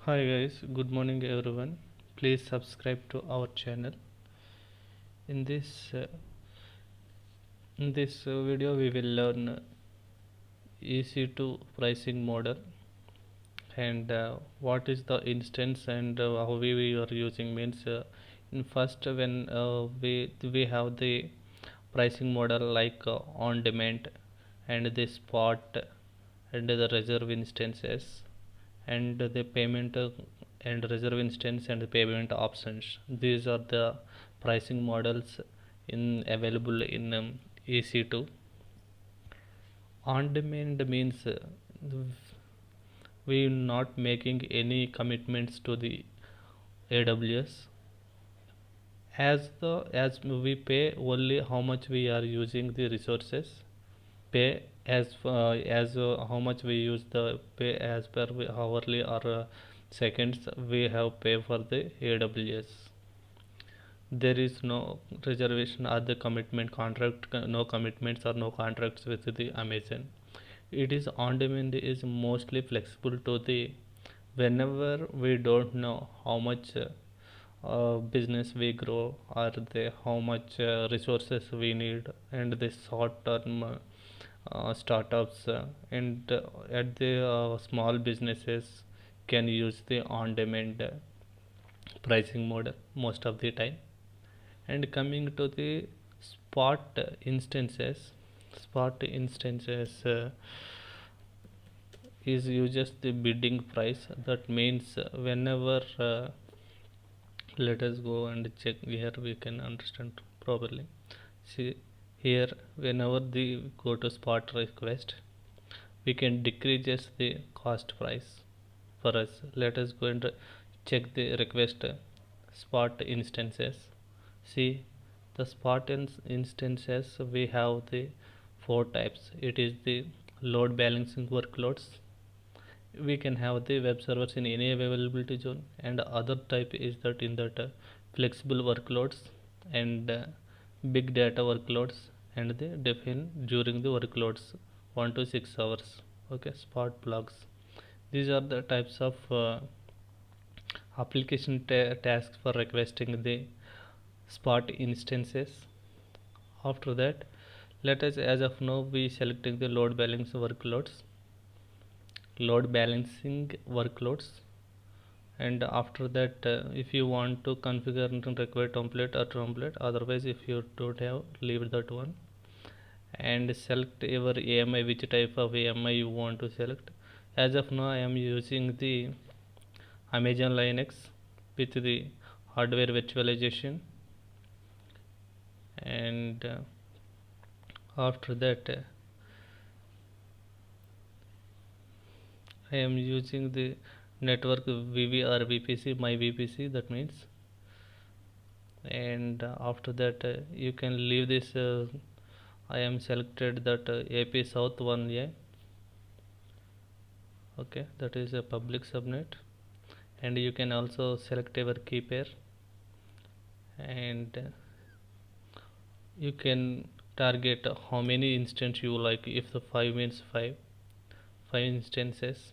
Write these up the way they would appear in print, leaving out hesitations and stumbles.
Hi guys, good morning everyone. Please subscribe to our channel. In this video, we will learn EC2 pricing model and what is the instance and how we are using means. In first, when we have the pricing model like on demand and the spot and the reserve instances and the payment and reserve instance and the payment options. These are the pricing models in available in EC2. On demand means we not making any commitments to the AWS. As we pay only how much we are using the resources, pay as how much we use the pay as per hourly or seconds we have pay for the AWS. There is no reservation or the commitment contract, no commitments or no contracts with the Amazon. It is on demand is mostly flexible to the whenever we don't know how much business we grow or the how much resources we need and the short term startups and at the small businesses can use the on demand pricing model most of the time. And coming to the spot instances, spot instances is uses the bidding price. That means whenever let us go and check here, we can understand properly. See here, whenever the go to spot request, we can decreases the cost price for us. Let us go and check the request spot instances. See the spot instances, we have the four types. It is the load balancing workloads. We can have the web servers in any availability zone, and other type is that in that flexible workloads and big data workloads, and they define during the workloads 1 to 6 hours. Okay, spot blocks. These are the types of application tasks for requesting the spot instances. After that, let us as of now we selecting the load balancing workloads. And after that, if you want to configure and require template or template, otherwise if you don't have, leave that one and select your AMI, which type of AMI you want to select. As of now, I am using the Amazon Linux with the hardware virtualization. And after that, I am using the network VV or VPC, my VPC, that means. And after that, you can leave this. I am selected that AP South 1A. Okay, that is a public subnet, and you can also select your key pair, and you can target how many instances you like. If the 5 means 5 instances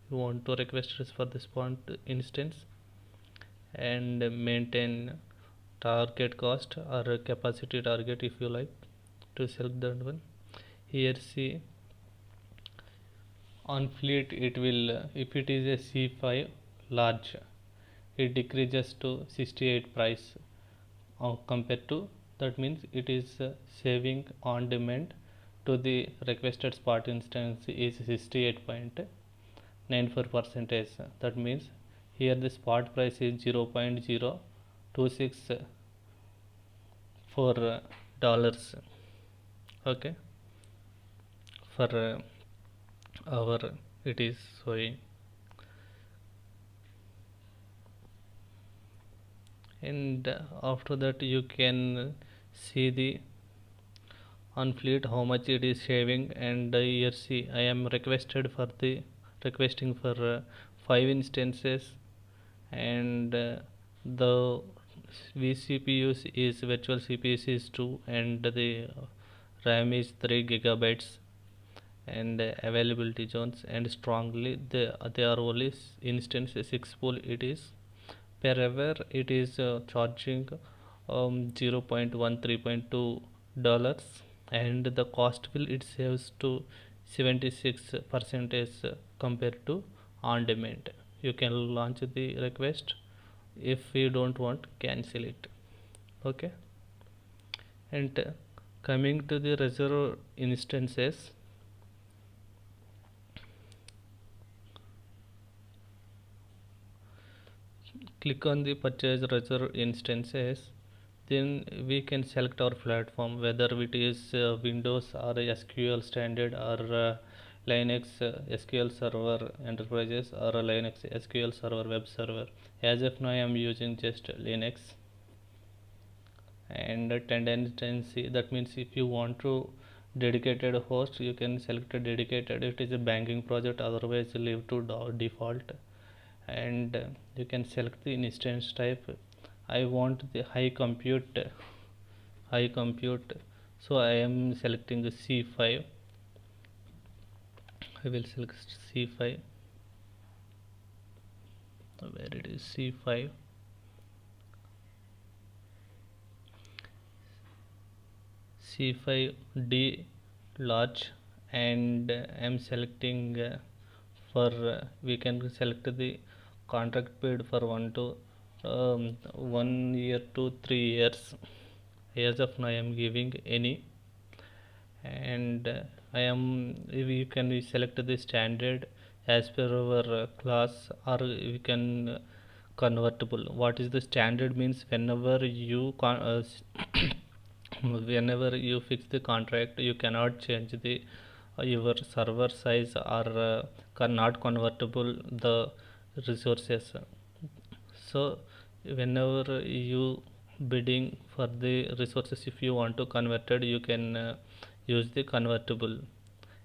you want to request for the spot instance, and maintain target cost or capacity target if you like to select that one. Here see on fleet, it will if it is a C5 large, it decreases to 68 price compared to, that means it is saving on demand to the requested spot instance is 68.94%. That means here the spot price is 0.0264 dollars. Okay, for our it is showing. And after that, you can see the on fleet how much it is saving. And here see I am requesting for 5 instances, and the vCPUs is virtual CPUs is 2, and the RAM is 3 gigabytes, and availability zones, and strongly they are only instance 6 pool. It is per hour it is charging 0.13.2 dollars, and the cost will it saves to 76 percentage compared to on demand. You can launch the request. If you don't want, cancel it. Okay. And coming to the reserve instances, click on the purchase reserve instances. Then we can select our platform, whether it is Windows or SQL standard, or Linux SQL server enterprises, or Linux SQL server web server. As of now I am using just Linux. And tendency, that means if you want to dedicated host, you can select a dedicated. It is a banking project, otherwise leave to default. And you can select the instance type. I want the high compute, so I am selecting the C5. I will select C5, where it is C5. C5D large, and I am selecting for we can select the contract period for 1 year to 3 years. As of now I am giving any. And we can select the standard as per our class, or we can convertible. What is the standard means? Whenever you whenever you fix the contract, you cannot change the your server size, or not convertible the resources. So whenever you bidding for the resources, if you want to convert it, you can use the convertible.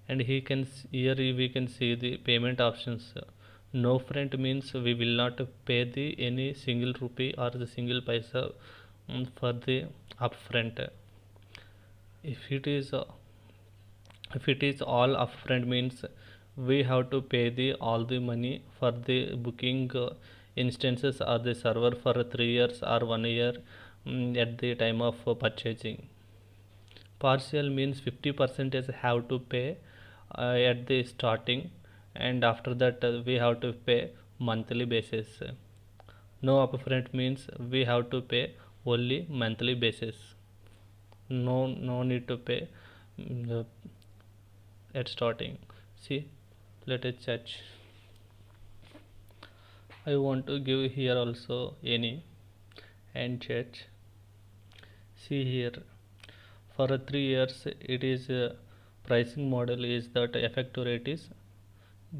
And here we can see the payment options. No front means we will not pay the any single rupee or the single paisa for the upfront. If it is all upfront means we have to pay the all the money for the booking instances or the server for 3 years or 1 year at the time of purchasing. Partial means 50% have to pay at the starting, and after that we have to pay monthly basis. No upfront means we have to pay only monthly basis. No need to pay at starting. See, let us search. I want to give here also any, and search. See here, for 3 years it is pricing model is that effective rate is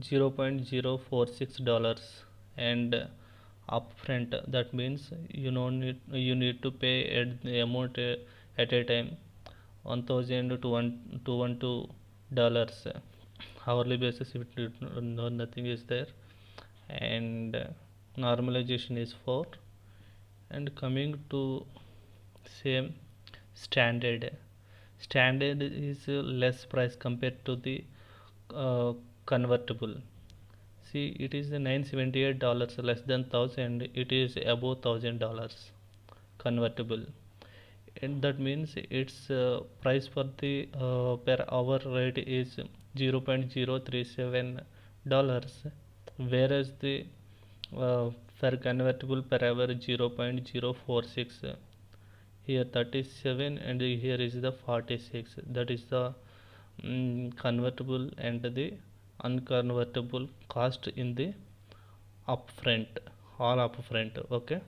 $0.046, and upfront, that means you need to pay at the amount at a time, 1000 to $12. Hourly basis if nothing is there. And normalization is 4. And coming to same standard is less price compared to the convertible. See, it is $978 less than 1000, it is above $1000 convertible. And that means its price for the per hour rate is $0.037, whereas the for convertible per hour 0.046. Here 37 and here is the 46. That is the convertible and the unconvertible cost in the upfront, all upfront. Okay,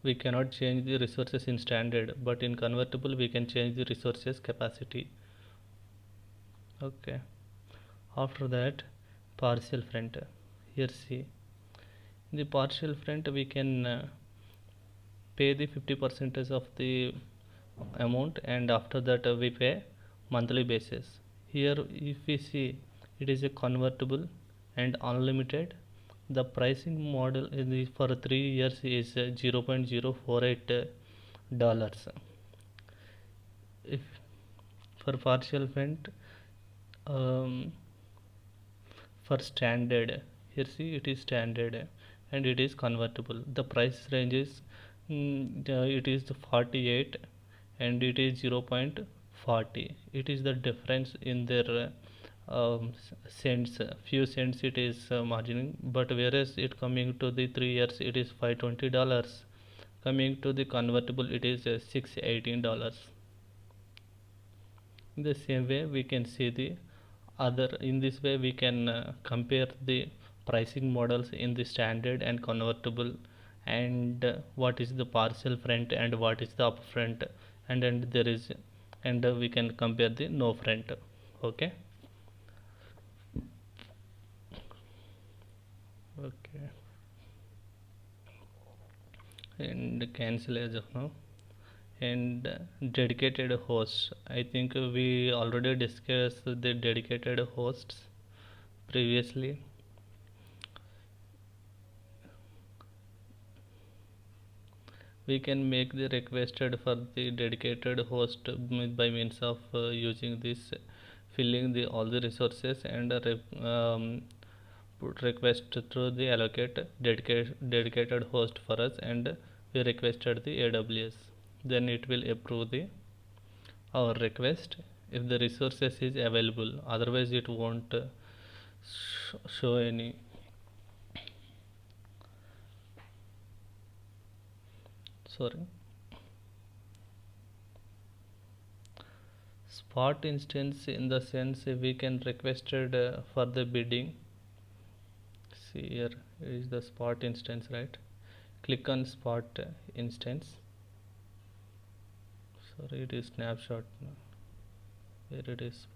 we cannot change the resources in standard, but in convertible we can change the resources capacity. Okay, after that partial front. Here see, in the partial front we can pay the 50% of the amount, and after that we pay monthly basis. Here if we see, it is a convertible and unlimited. The pricing model for 3 years is $0.048. If for partial front um, for standard, here see it is standard and it is convertible. The price range is it is 48 and it is 0.40. It is the difference in their cents, few cents it is margining, but whereas it coming to the 3 years it is $520, coming to the convertible it is $618. In the same way we can see the other, in this way we can compare the pricing models in the standard and convertible, and what is the partial front and what is the upfront, and there is, and we can compare the no front. Okay. Okay, and cancel as of now. And dedicated hosts, I think we already discussed the dedicated hosts previously. We can make the requested for the dedicated host by means of using this, filling the all the resources and put request to the allocate dedicated host for us, and we requested the AWS, then it will approve the our request if the resources is available, otherwise it won't show any. Sorry, spot instance, in the sense we can requested for the bidding. See, here is the spot instance, right? Click on spot instance. Sorry, it is snapshot. Here it is.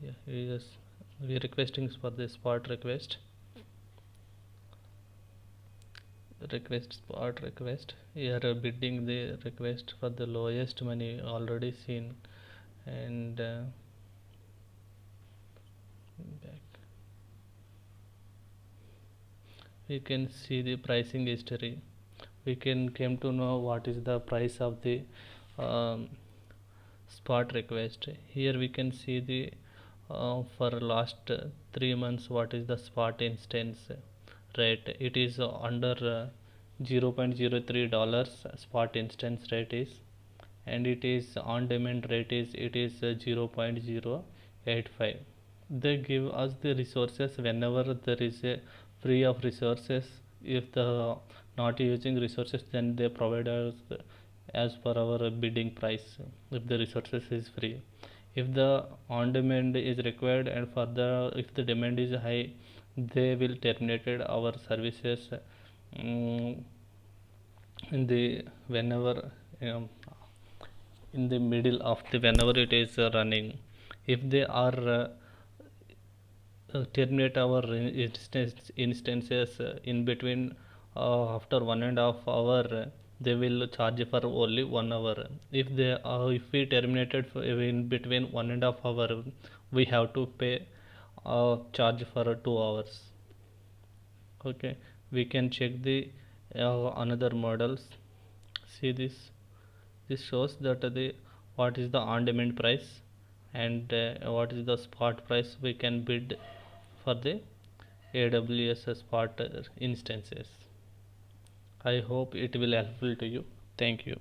Yeah, here is, we are requesting for the spot request. Spot request. Here bidding the request for the lowest money already seen, and back we can see the pricing history. We can came to know what is the price of the um, spot request. Here we can see the for last 3 months what is the spot instance rate. It is under $0.03 spot instance rate is, and it is on demand rate is, it is 0.085. They give us the resources whenever there is a free of resources. If the not using resources, then they provide us as per our bidding price if the resources is free. If the on demand is required and further if the demand is high, they will terminate our services in the whenever in the middle of the whenever it is running. If they are terminate our instances in between after 1.5 hours, they will charge for only 1 hour. If they if we terminated in between 1.5 hours, we have to pay charge for 2 hours. Okay, we can check the another models. See this, this shows that the what is the on demand price and what is the spot price we can bid for the AWS spot instances. I hope it will helpful to you. Thank you.